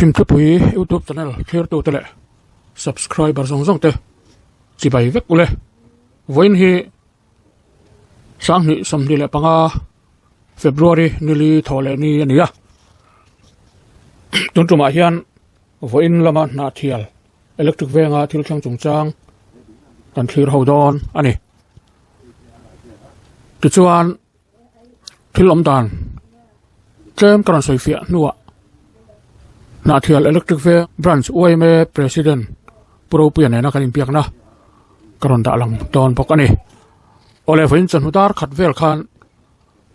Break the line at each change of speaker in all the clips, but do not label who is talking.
chim thu pui YouTube channel clear to tele subscriber zong te chi bai vek ule voin hi sang ni som ni le panga February nili thole ni ania tun tuma hian voin lama na thial electric venga thil thlang chungchang kan thlir hodon ani tichuan thilom dan tlem karan soifia nuwa na thial electric ve branch oime president pro pian na kan impiak na karon da lang ton pok ani ole voin chan hudar khat vel khan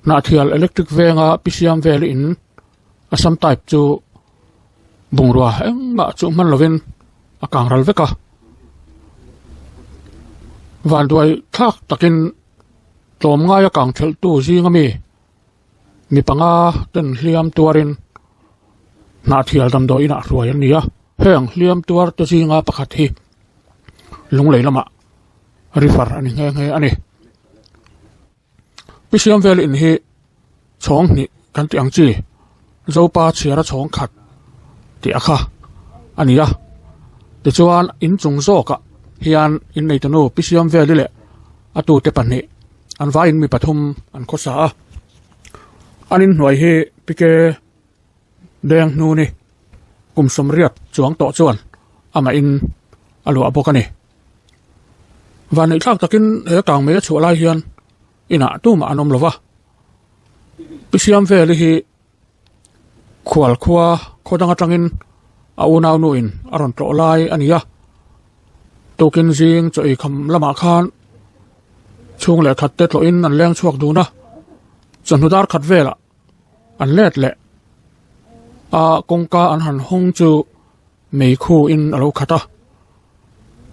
na thial electric venga pisiam vel in asam type chu bungrua engma chu man lovin akang ral veka van duai thak takin tom nga ya kang thel tu zinga mi panga ten hliam tuarin na thial dam do ina ruai ania heng hliam tuar te zinga pakhat hi lunglei lama river ani nge ani pisiam vel in hi chong ni kan ti ang chi zopa chiara chong khat ti akha ania te chuan in chung zoka hian in nei tanu pisiam vel le atu te panni an va in mi pathum an khosa anin hnuai hi pike deng nu ni kum somriat chuang to chuan ama in alu abokani van nei thak takin he kang me chu lai hian ina tu ma anom lova pisiam vel hi khwal khwa khodanga tangin a unau nu in aron to lai ania token jing choi kham lama khan chung le khat te tlo in an leng chuak du na chanudar khat vela an let le a kongka an han hong chu mei khu in alo khata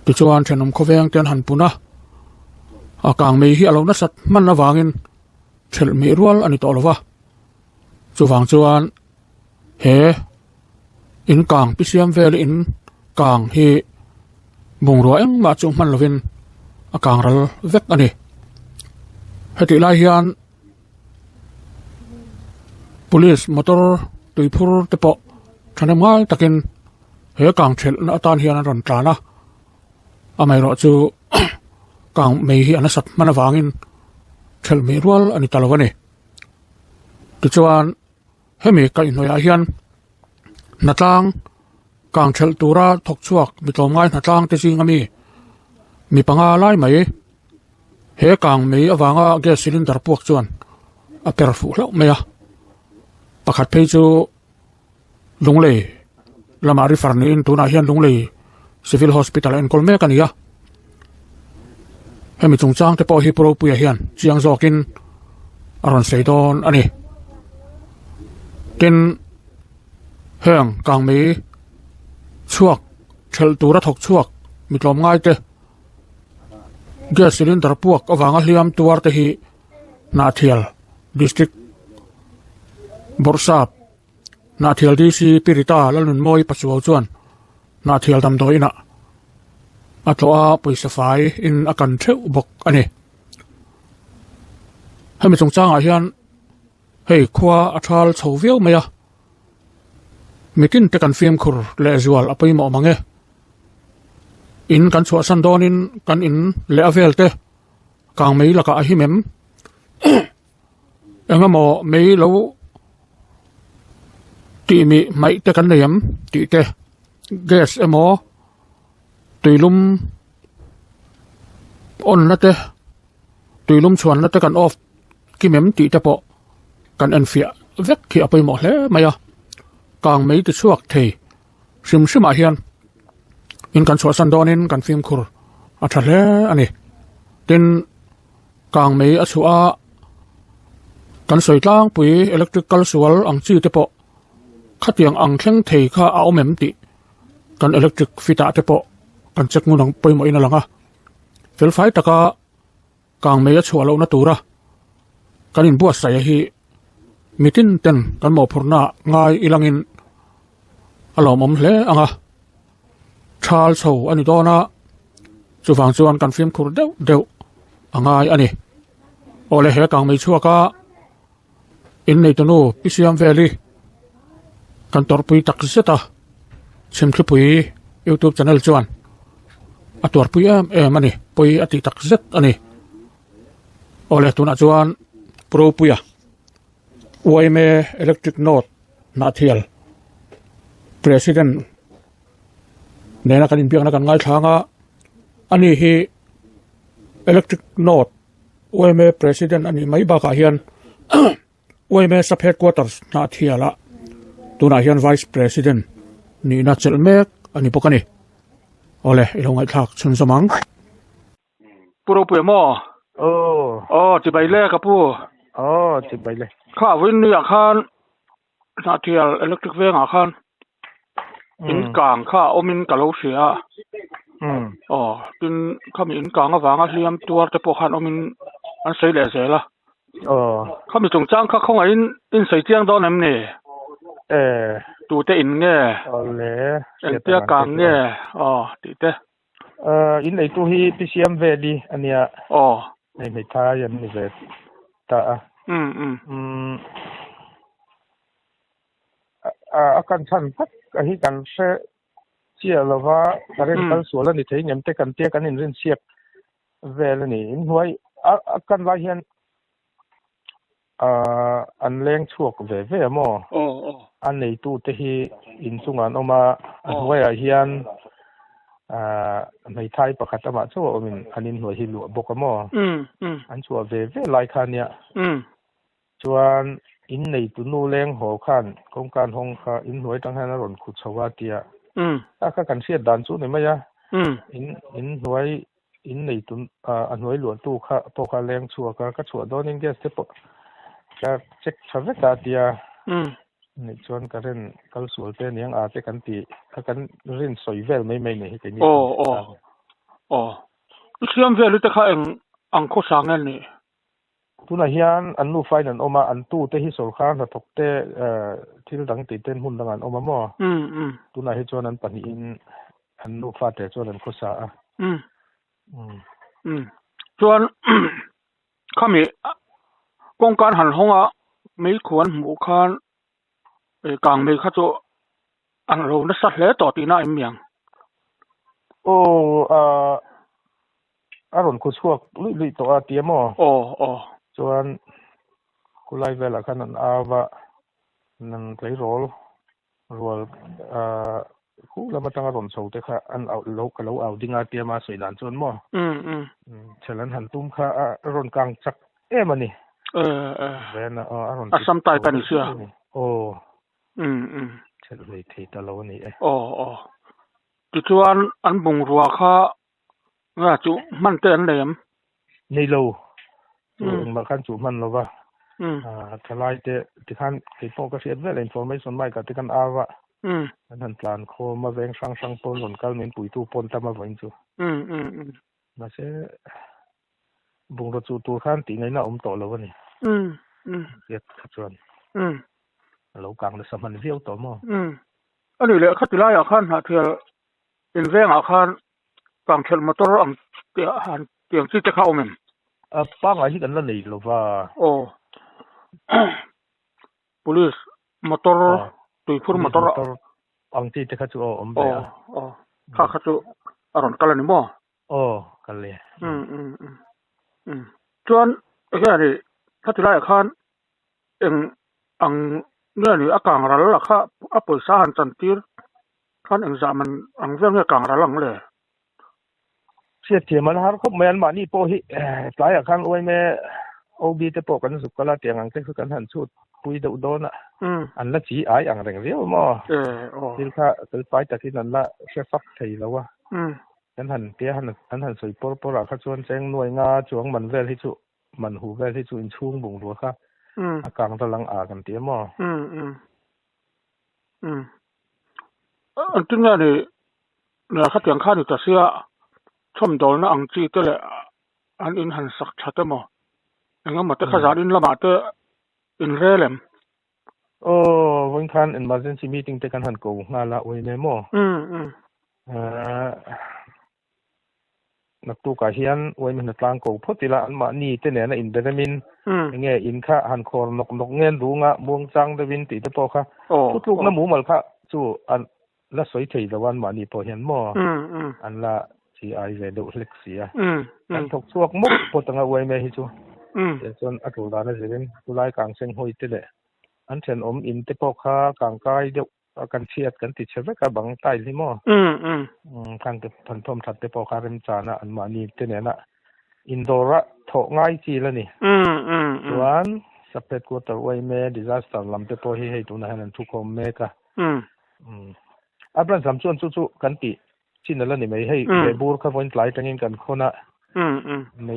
ti chuan thenom khoveng ten han puna a kang mei hi alo na sat man na wangin thel mi rual ani to lova chu wang chuan he in kang pisiam vel in kang hi bungrua engma chu man lovin a kang ral vek ani heti lai hian police motor tuipur tepo thanem ngal takin he kang thel na tan hian an ron tlana amai ro chu kang mei hi anasat mana wangin thel mi rual ani talawani tichuan hemi ka inhoya hian natlang kang thel tura thok chuak mitlom ngai natlang te singami mi panga lai mai he kang mei awanga gas cylinder puak chuan a perfu hlo meya pakhat phei chu lunglei lama refer ni in tuna hian lunglei civil hospital en kolme kania hemi chungchang te po hi pro puya hian chiang zokin aron seidon ani tin heng kang mei chuak thel tura thok chuak mitlom ngai te gas cylinder puak awanga hliam tuar te hi na thial district borsap na thial dc pirita lalun moi pachuaw chuan na thial dam doina atloa poisa fai in akan theu bok ani hemi chungchanga hian hei khwa athal chhoviau maya mitin te kan fiam khur le zual apaimo mange in kan chua san donin kan in le avel te kang mei laka a himem engamo mei lo ti mi mai te kan neyam ti te gas emo tuilum on na te tuilum chuan na te kan off kimem ti te po kan enfia vek khi apaimo hle maya kang mei te chuak thei sim sim a hian in kan chua san donin kan film khur a thale ani tin kang mei a chua kan soitlang pui electrical sual ang chi te po khatiang ang thleng thei kha a omem ti kan electric fita te po kan check ngunang poimo ina langa fel fai taka kang mei a chua lo na tura kan in buas sai hi mitin ten kan mo phurna ngai ilangin alom om hle anga thal chho ani dona chuwang chuan kan film khur deuh angai ani ole he kang mei chuaka in nei tonu pisiam veli kan torpui tak seta ชิมคลิปปุย YouTube channel จวนอตัวปุยมันนี่ปุยอติตักเซ็ตอันนี้โอเลตุนจวนโปรปุยอวยเม electric note นาเทียล president เนี่ยนักการอินเปียงนักการง่ายช้างอันนี้ฮี electric note อวยเม president อันนี้ไม่บ้ากันเฮียนอวยเม sub headquarters นาเทียละตัวนาเฮียน vice president นี่นัดเจลเมกอันนี้พวกนี้โอเลอีลงไอ้ทักชุนสมังปูเราเปลี่ยนหม้อจะไปเล่กับปู
จะไปเลย
ข้าวินนี่อาคารนาเทียลอิเล็กทริกเวงอาคารอินกลางข้าอมินกับเราเสียเป็นข้ามีอินกลางก็วางเรียมตัวแต่พวกขันอมินอันเสียเลยเสียละข้ามีจงจ้างข้าคงอินใส่เจียงตอนนั้นเนี่ยดูแต่อินเนี่ยอินเตียกลางเนี่ยดีแต่
อินไอตัวที่พิเศษเวดีอันเนี้ยในท้ายยันนี่เวดตาอาการฉันพักไอ้กันเชี่ยเราว่าการเรียนการสวนแล้วนี่ถึงยังแต่กันเตี้ยกันนี่เรื่องเสียบเวลนี่อินหัวอาการว่าเห็นอันแรงชั่วกับเวมอันในตู้ที่อินสุงานออกมาอันหัวเห็นในไทยประกาศมาชั่วมันอันนี้หัวหิลวบกมอันชั่วเวลายคันเนี่ยชวนอินในตุนูแรงหัวขันโครงการห้องค่ะอินหัวตั้งให้นรนขุดชาวาเตียถ้ากันเสียดันสู้หน่อยไหมยะอินหัวอินในตุนอันหัวหลวงตู้ค่ะพวกแรงชั่วก็ชั่วโดนยังเดียสเตปก็เช็คชาวเตียในชวนกันเล่นกันสวยเป็นยังอาจจะกันตีถ้ากันเล่นสวยเวลไม่เนี่ยที่นี่
เชื่อมเวลหรือจะข้าอังโคสังนี่
ตุนเฮียนอันนู้ไฟนั่นออกมาอันตู้เตะฮิโซลข้างถ้าถกเตะที่ดังติดเต้นหุ่นดังอันออกมาหม้อตุนเฮียจวนนั้นปัญญ์อันนู้ฟาเตะจวนนั้นโคสา
จวนข้ามีกองการหันห้องไม่ควรหมู่คานกลางไม่ข้าจะอันเราได้สัตว์เลี้ยต่อตีหน้าเมียง
อารมณ์คุชวกลุยตัวเตี้ยหม้อจวนกุไลเวลาขนาดว่านั่นไรโรลคู่แล้วมาตั้งอารมณ์โซ่แต่ค่ะอันเอาโลกเราเอาดิ้งอาเตียมาสวยหลานจวนหม้อฉะนั้นหันตุ้มค่ะอารมณ์กลางจักมันนี่เว้นอารมณ์
ซ้ำตายกันเสีย
เฉลยที่ตลอดนี่
จุดวันอันบุงรัวค่ะว่าจุมันเตือนเลยมั้ย
ในโลมาขั้นจุมันเราว่าทลายที่ขั้นที่พวกเกษตรเวลาอินโฟเมชันไม่กับที่ขั้นอาวะนั่นพลานโคมาแบ่งช่างปนหล่นกันเหมือนปุ๋ยตู้ปนทำมาไว้จุมาเสบุงรจูตัวขั้นตีไงน่าต่อแล้ววะนี่เกียรติชวนเรากลางเลยสมันเรียวต่อมั้ง
อันนี้เลยขัดติไลอาคารหาเทียอินเวงอาคารกลางเชลมาตรอังเตียงที่จะเข้ามัน
ป้าไงที่กันแล้วนี่หรือว่า
police motor ตุยพูด motor
อังที่จะเข้าจู่เบะ
ข้าเข้าจู่อารมณ์กันเลยนี่มั้ง
กันเลย
จวนไอ้แค่นี้ขัดติไลอาคารอังเนี่ยนี่อากาศร้อนละค่ะปุ่ยสาหันจันทีขั้นจะมันอังเรื่องอากาศร้อนเลย
เสียทีมันหาคบแมนมานี่โปหิหลายอาคารอวยแม่โอบีจะปกันสุกละเตียงอังเต็กสุกันหันชุดปุยโดนอันละจีอังแรงเรียวมั้งที่ข้าตื่นไปแต่ที่นั่นละเชฟฟักไทยแล้ววะฉันหันเตี้ยหันสวยปราข้าชวนแจงหน่วยงาจวงมันเวลที่จุมันหูเวลที่จุนชุ่งบุงรัวค่ะอากาศตะลังกันเตี้ยมั้ง
อันที่นี่เนี่ยข้าเตียงข้านี่จะเสียชมโดนนะอังจีตัวเลยอันอินหันสักชัดมั้งอย่างงั้นมาแต่ข้าจะอินละมาแต่อินเร่เลย
วันคัน emergency meeting แต่กันหันกูงานละวันนี้มั้งนักตู้กาเฮียนวันมันต่างกูพอดีละอันมานี่แต่เนี่ยนะอินเดนมินเงี้ยอินข้าหันคอนกเงี้ยรู้งะม่วงจังเดวินติดตัวค่ะทุกลูกน้ำหมูหมดค่ะจู่อัน ละสวยถี่ตะวันมานี่พอเห็นหม้ออันละที่ไอเวดูเล็กเสียอันถกซวกมุกพอตั้งเอาไว้ไม่ให้ชัวแต่ส่วนอัตุลานะสิเป็นตุลายกลางเส้นหอยติเลยอันเช่นอินติปอกขากลางกายเดียวกันเชียดกันติดเชื้อกับบังไตลิมอทางพันธมถัดติปอกขาเริ่มจานะอันมานี่ติเนี่ยนะอินโดระถกง่ายจีแล้วนี่ส่วนสเปดกูตัวไว้เมดิซาสตอร์ลำติปอให้ตัวนั้นทุกคนเมกะอันนั้นสามส่วนสู้ๆกันติที่นั่นแล้วนี่ไม่ให้เบบูร์เขาเป็นหลายตั้งยิงกันคนน่ะใน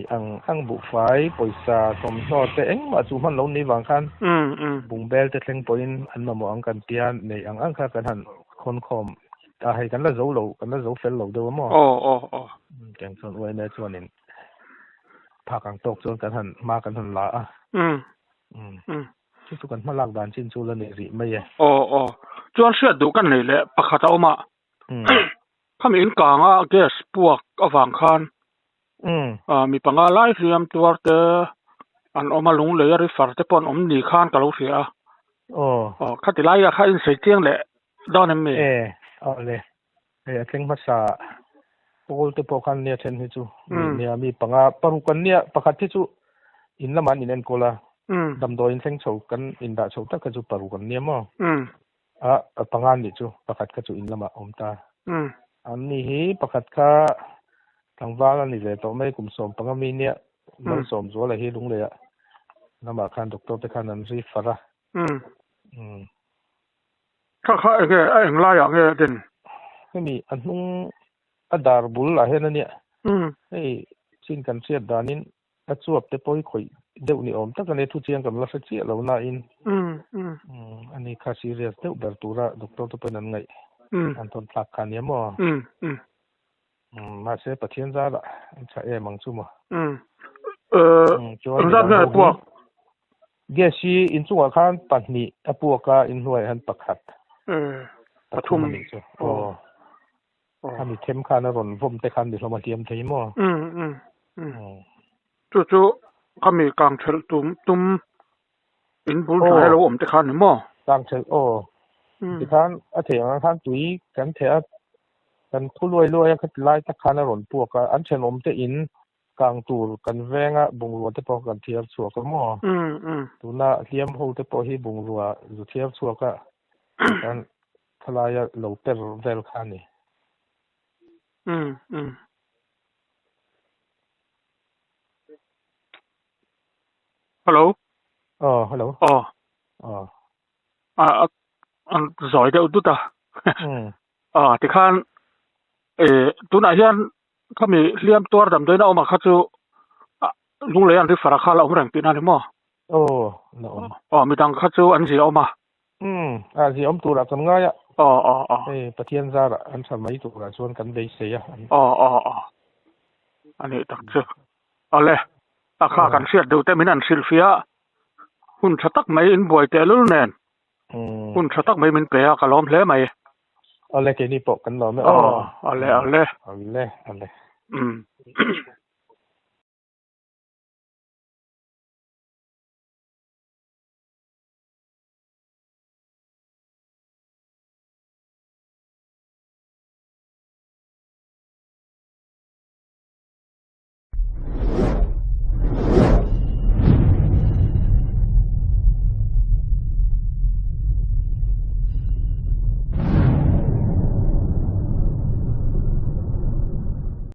อังบุไฟปอยซาสมโนแต่เอ็งมาจูมันลงนี่บางคันบุงเบลแต่เล็งปอยอันมามองกันเตียนในอังคากันหันคนคอมให้กันละโจโลกันละโจเฟลโลเดียวมั้งแกงส่วนไว้ในส่วนนี้ภาคกลางตกส่วนกันหันมากันหันละที่สุกันมาลากดานชินชูแล้วนี่ริไม่ใช่
จวนเสียดูกันเลยแหละปะขาจะเอามาข้ามีอินกางเกสพวกอวังคันมีปังอะไรเรียมตัวเตออันออกมาลงเลยริฟาร์เตปอนหนีข้านกับลูกเสียข้าติไล่ข้าอินใส่เจียงแหละด้านนั้นมี
เลยเข่งภาษาพวกเตปอกันเนี่ยเช่นที่จูเนี่ยมีปังปรุกันเนี่ยประคัดที่จูอินละมันอินเอ็นโกลาดำโดยอินเซงโฉกันอินดาโฉตั้งกระจูปรุกันเนี่ยมั้งปังงานนี่จูประคัดกระจูอินละมันตาอันนี้ประคัดข้าทางว่ากันนี่เลยต้องไม่กลุ่มสมปังมีเนี่ยเราสมส่วนอะไรที่ลุงเลยอะน้ำมาคันดรไปคันนั้นสิฟาระ
ข้าเอ็งไล่อย่างเงี้ยเด่น
ไม่มีอันนุ่งอัดดาร์บุลอะไรนั่นเนี่ยให้สิ่งกันเสียดานินอัดสวบแต่พอยข่อยเดี๋ยวนี้ตั้งแต่ในทุเรียนกับลักษณะเสียเราหน้าอินอันนี้ค่าซีเรียสเดี๋ยวเบอร์ตูระดรตัวเป็นยังไงอันต้นหลักการเนี่ยมั้งมาเสียประเทศจ้าละใช่มังซูมั้ง
นั่นไงพวก
เดี๋ยวชีอินสุวรรณขันปัตนีพวกก็อินหน่วยหันปักขัด
ปทุม
ถ้ามีเทมขันรอนผมแต่ขันดิเรามาเตรียมเทม
จู่ๆเขามีกลางเชลตุ้มอินบุลให้เราแต่ขันนี่มั้ง
กลางเชลที่ขันเถียงขันตุ้ยกันเถียกันทุรวยก็ไล่ตะขันรอนพวกก็อันเชลแต่อินกลางตูกันแวงบุงรัวแต่พอกันเทียบสัวก็มั้งตัวน่ะเทียมหูแต่พอให้บุงรัวอยู่เทียบสัวก็กันทลายเหลวเตอร์เวลคันนี่
ฮัลโหล
ฮัลโหล
อันสอยเดี๋ยวตุ๊ดที่ข้านตัวไหนที่เขามีเลี้ยมตัวดำด้วยนะเอามาเขาจะลุงเลยอันที่ฝรั่งข้าเราไม่แรงปีนั้นหรือมั้งมีตังเขาจะอันสีเอามา
สีอมตัวละกันง่ายประเทศซาระอันสมัยตัวละส่วนกันได้เสีย
อันนี้ตักเจอเอาเลยข้ากันเสียดูแต่ไม่นั่นซิลเฟียหุ่นชัตักไม่อินบ่อยแต่ลุ้นแน่นหุ่นชัตักไม่เป็นเปย์ก็ล้อมเพลไหม
เอาเลยแค่นี้ปกกันหรอไม่
เอาเลย